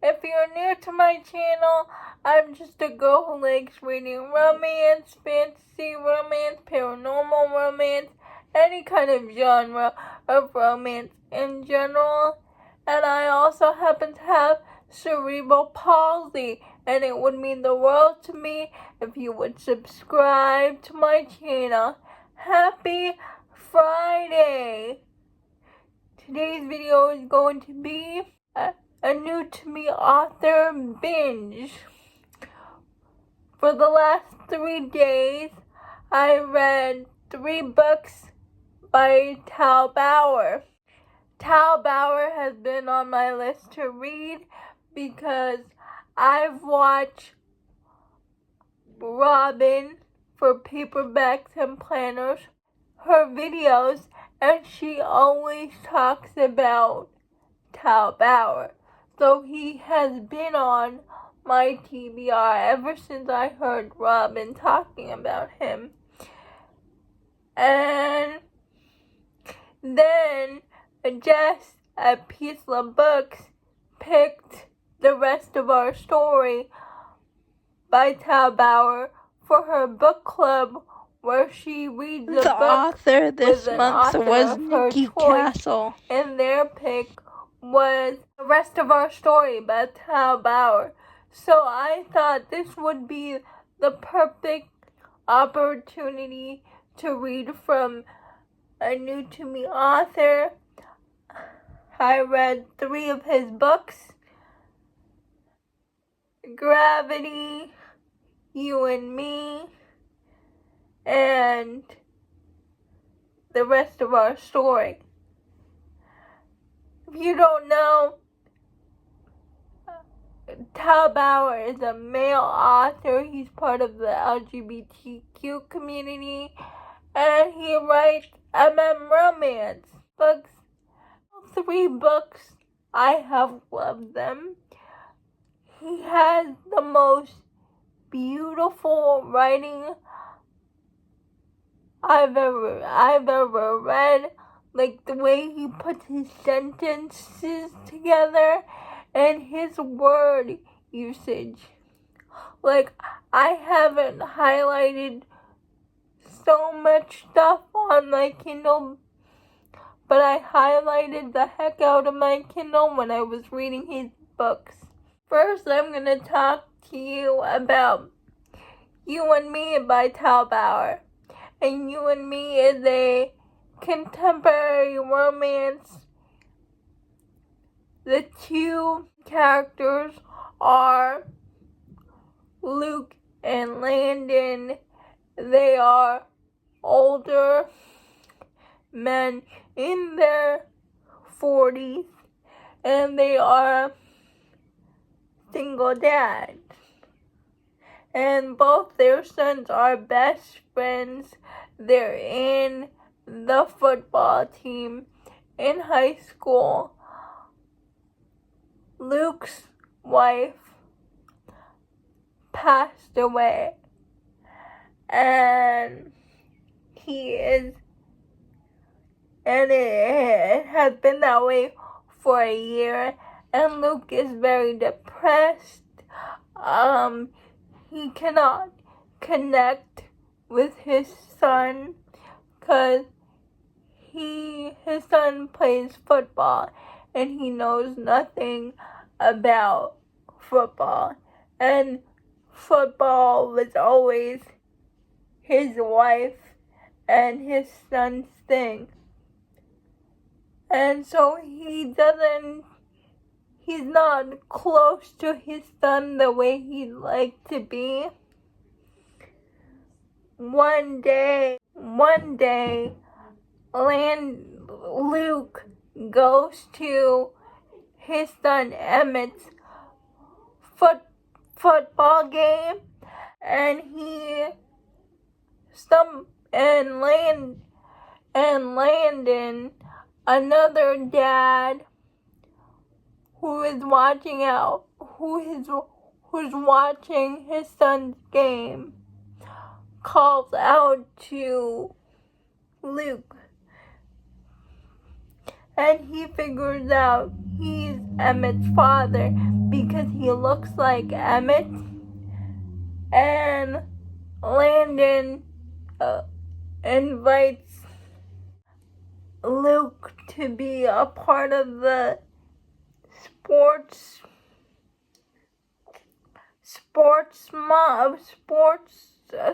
If you're new to my channel, I'm just a girl who likes reading romance, fantasy romance, paranormal romance, any kind of genre of romance in general. And I also happen to have cerebral palsy, and it would mean the world to me if you would subscribe to my channel. Happy Friday! Today's video is going to be a new to me author binge. For the last 3 days, I read 3 books by Tal Bauer. Tal Bauer has been on my list to read because I've watched Robin for paperbacks and planners, her videos, and she always talks about Tal Bauer. So he has been on my TBR ever since I heard Robin talking about him. And then Jess at Peaceful Books picked The Rest of Our Story by Tal Bauer for her book club, where she reads a book. The author this month was Nikki Castle. And their pick was The Rest of Our Story by Tal Bauer. So I thought this would be the perfect opportunity to read from a new to me author. I read 3 of his books: Gravity, You and Me, and The Rest of Our Story. If you don't know, Tal Bauer is a male author. He's part of the LGBTQ community, and he writes romance books. All 3 books, I have loved them. He has the most beautiful writing I've ever read. Like the way he puts his sentences together and his word usage. Like, I haven't highlighted so much stuff on my Kindle, but I highlighted the heck out of my Kindle when I was reading his books. First, I'm going to talk to you about You and Me by Tal Bauer. And You and Me is a contemporary romance. The 2 characters are Luke and Landon. They are older men in their 40s, and they are single dads. And both their sons are best friends. They're in the football team in high school. Luke's wife passed away, and it has been that way for a year, and Luke is very depressed. He cannot connect with his son because his son plays football and he knows nothing about football. And football was always his wife and his son's thing. And so he's not close to his son the way he'd like to be. One day, Luke goes to his son Emmett's football game, and Landon, another dad who's watching his son's game, calls out to Luke, and he figures out he's Emmett's father because he looks like Emmett. And Landon invites Luke to be a part of the sports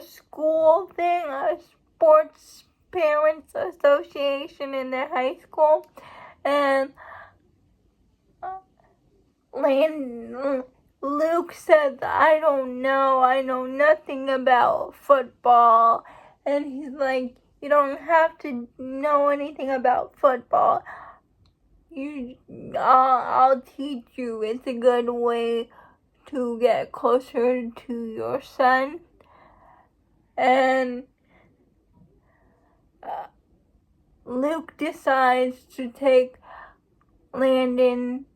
school thing, a sports parents association in their high school. And Luke says, I don't know, I know nothing about football. And he's like, you don't have to know anything about football. I'll teach you. It's a good way to get closer to your son. And Luke decides to take Landon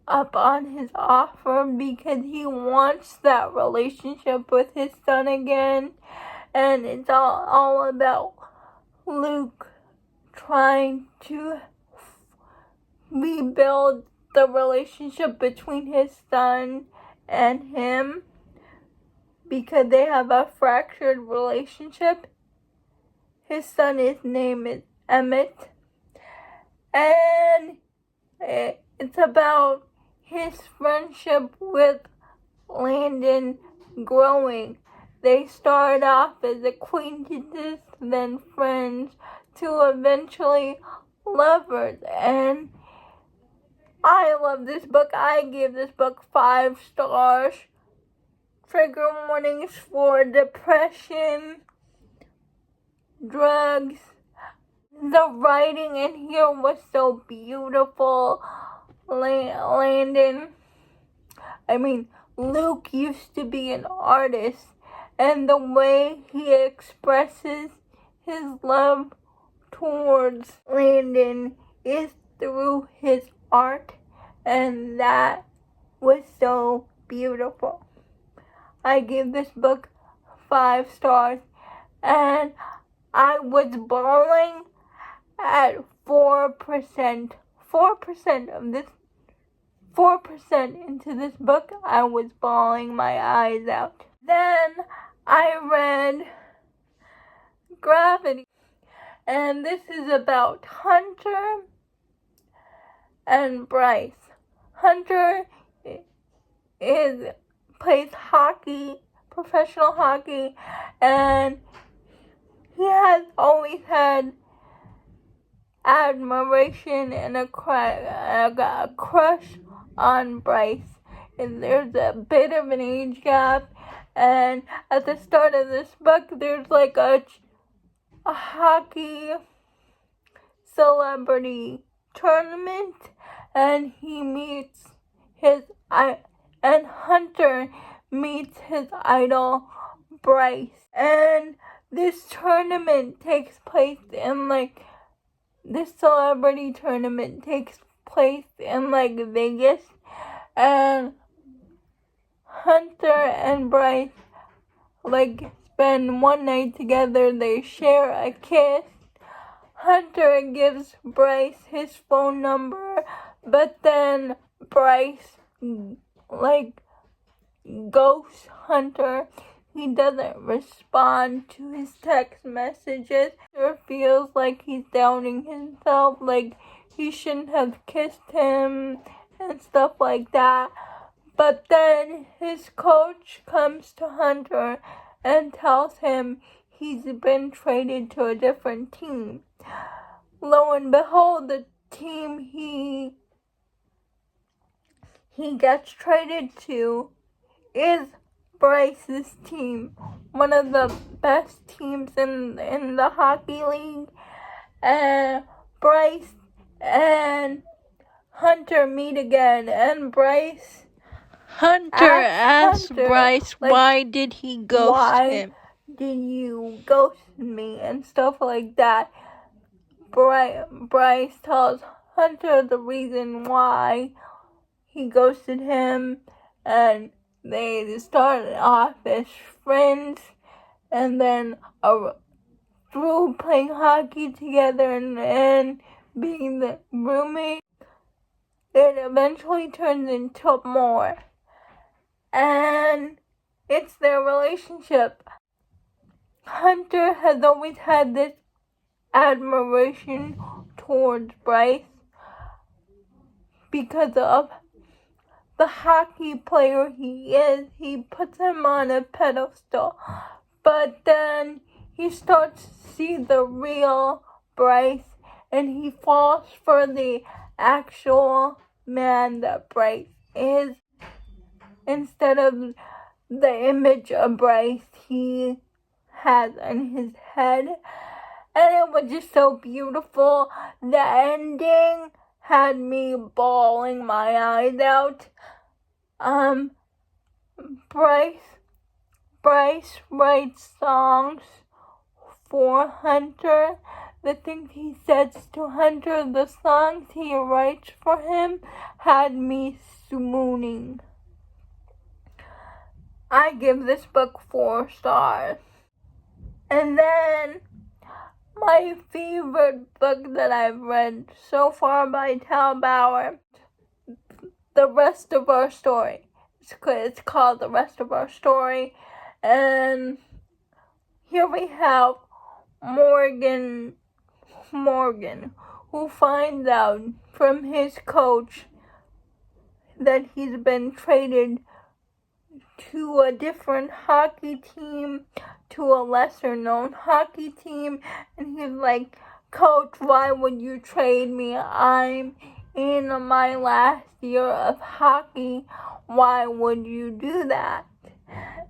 up on his offer because he wants that relationship with his son again. And it's all about Luke trying to rebuild the relationship between his son and him because they have a fractured relationship. His son's name is Emmett, and it's about his friendship with Landon growing. They start off as acquaintances, then friends, to eventually lovers. And I love this book. I give this book 5 stars. Trigger warnings for depression, drugs. The writing in here was so beautiful. Luke used to be an artist, and the way he expresses his love towards Landon is through his art, and that was so beautiful. I give this book 5 stars, and I was bawling at 4%. 4% into this book, I was bawling my eyes out. Then I read Gravity, and this is about Hunter and Bryce. Hunter plays hockey, professional hockey, and he has always had admiration and a crush on Bryce. And there's a bit of an age gap, and at the start of this book there's like a hockey celebrity tournament, and Hunter meets his idol Bryce. And this tournament takes place in this celebrity tournament takes place in Vegas, and Hunter and Bryce spend one night together. They share a kiss. Hunter gives Bryce his phone number, but then Bryce ghosts Hunter. He doesn't respond to his text messages. Hunter feels like he's doubting himself, like he shouldn't have kissed him and stuff like that. But then his coach comes to Hunter and tells him he's been traded to a different team. Lo and behold, the team he gets traded to is Bryce's team, one of the best teams in the hockey league. And Bryce and Hunter meet again, and Hunter asked Bryce, why did he ghost him? Why did you ghost me? And stuff like that. Bryce tells Hunter the reason why he ghosted him, and they started off as friends, and then through playing hockey together and being the roommate, it eventually turns into more. And it's their relationship. Hunter has always had this admiration towards Bryce because of the hockey player he is. He puts him on a pedestal. But then he starts to see the real Bryce, and he falls for the actual man that Bryce is instead of the image of Bryce he has in his head. And it was just so beautiful. The ending had me bawling my eyes out. Bryce writes songs for Hunter. The things he says to Hunter, the songs he writes for him, had me swooning. I give this book 4 stars. And then my favorite book that I've read so far by Tal Bauer, The Rest of Our Story. It's called The Rest of Our Story. And here we have Morgan, who finds out from his coach that he's been traded to a different hockey team, to a lesser known hockey team, and he's like, "Coach, why would you trade me? I'm in my last year of hockey. Why would you do that?"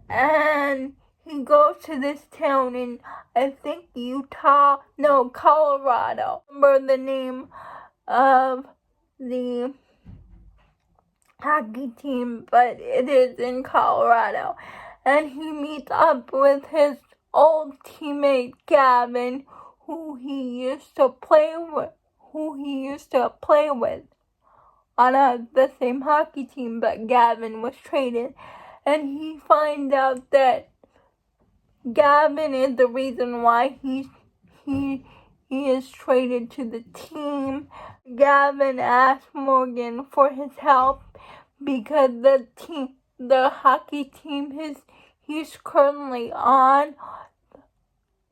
And he goes to this town in, I think, Colorado. I remember the name of the hockey team, but it is in Colorado. And he meets up with his old teammate Gavin, who he used to play with on the same hockey team, but Gavin was traded. And he finds out that Gavin is the reason why he is traded to the team. Gavin asks Morgan for his help because the hockey team he's currently on,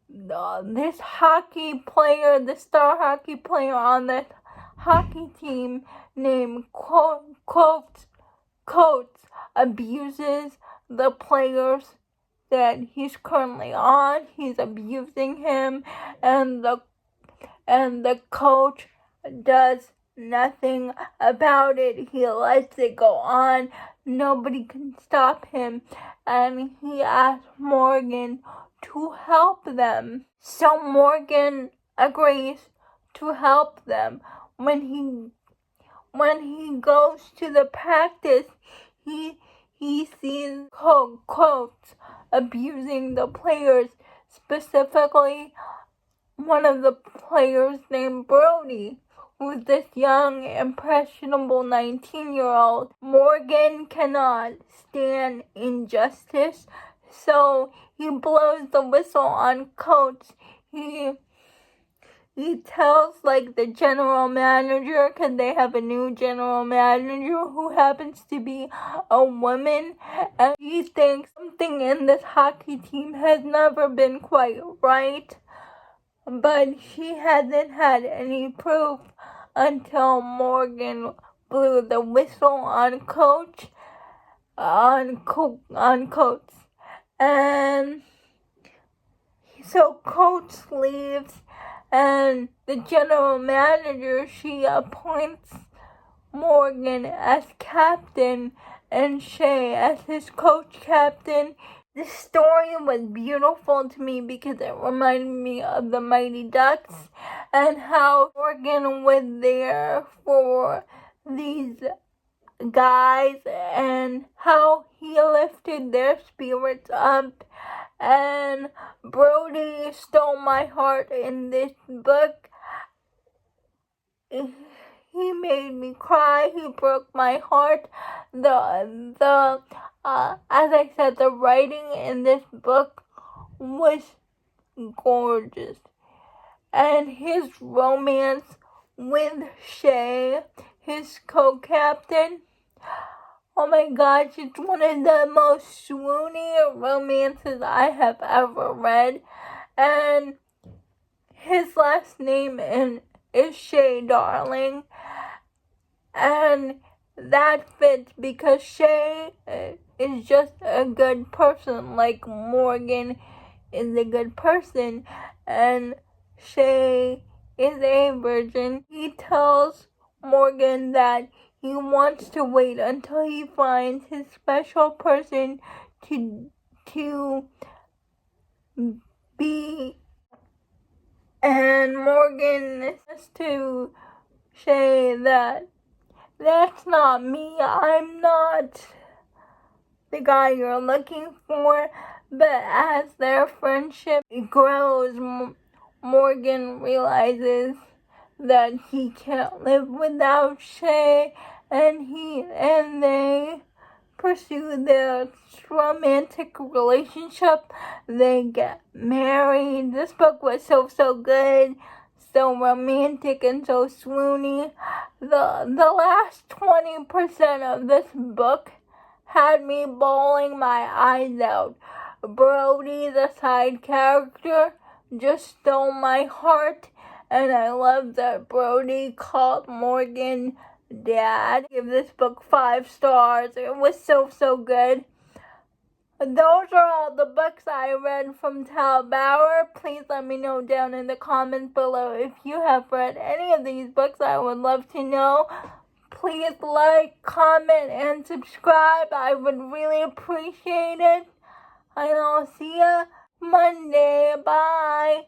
this hockey player, the star hockey player on this hockey team named Coates abuses the players that he's currently on. He's abusing him, and the coach does nothing about it. He lets it go on. Nobody can stop him, and he asks Morgan to help them. So Morgan agrees to help them. When he goes to the practice, he sees Coates abusing the players, specifically one of the players named Brody, who's this young, impressionable 19-year-old. Morgan cannot stand injustice, so he blows the whistle on Coates. He tells the general manager, because they have a new general manager who happens to be a woman, and he thinks something in this hockey team has never been quite right, but he hasn't had any proof until Morgan blew the whistle on Coates. And so Coates leaves, and the general manager, she appoints Morgan as captain and Shay as his coach captain. The story was beautiful to me because it reminded me of the Mighty Ducks and how Morgan was there for these guys and how he lifted their spirits up. And Brody stole my heart in this book. He made me cry. He broke my heart. As I said, the writing in this book was gorgeous, and his romance with Shay, his co-captain. Oh my gosh, it's one of the most swoony romances I have ever read. And his last name is Shay Darling. And that fits because Shay is just a good person, like Morgan is a good person, and Shay is a virgin. He tells Morgan that he wants to wait until he finds his special person to be, and Morgan says to Shay that that's not me. I'm not the guy you're looking for. But as their friendship grows, Morgan realizes that he can't live without Shay, and they pursue their romantic relationship. They get married. This book was so good, so romantic and so swoony. The last 20% of this book had me bawling my eyes out. Brody, the side character, just stole my heart, and I love that Brody called Morgan Dad. Give this book 5 stars. It was so good. Those are all the books I read from Tal Bauer. Please let me know down in the comments below if you have read any of these books. I would love to know. Please like, comment, and subscribe. I would really appreciate it. And I'll see you Monday. Bye.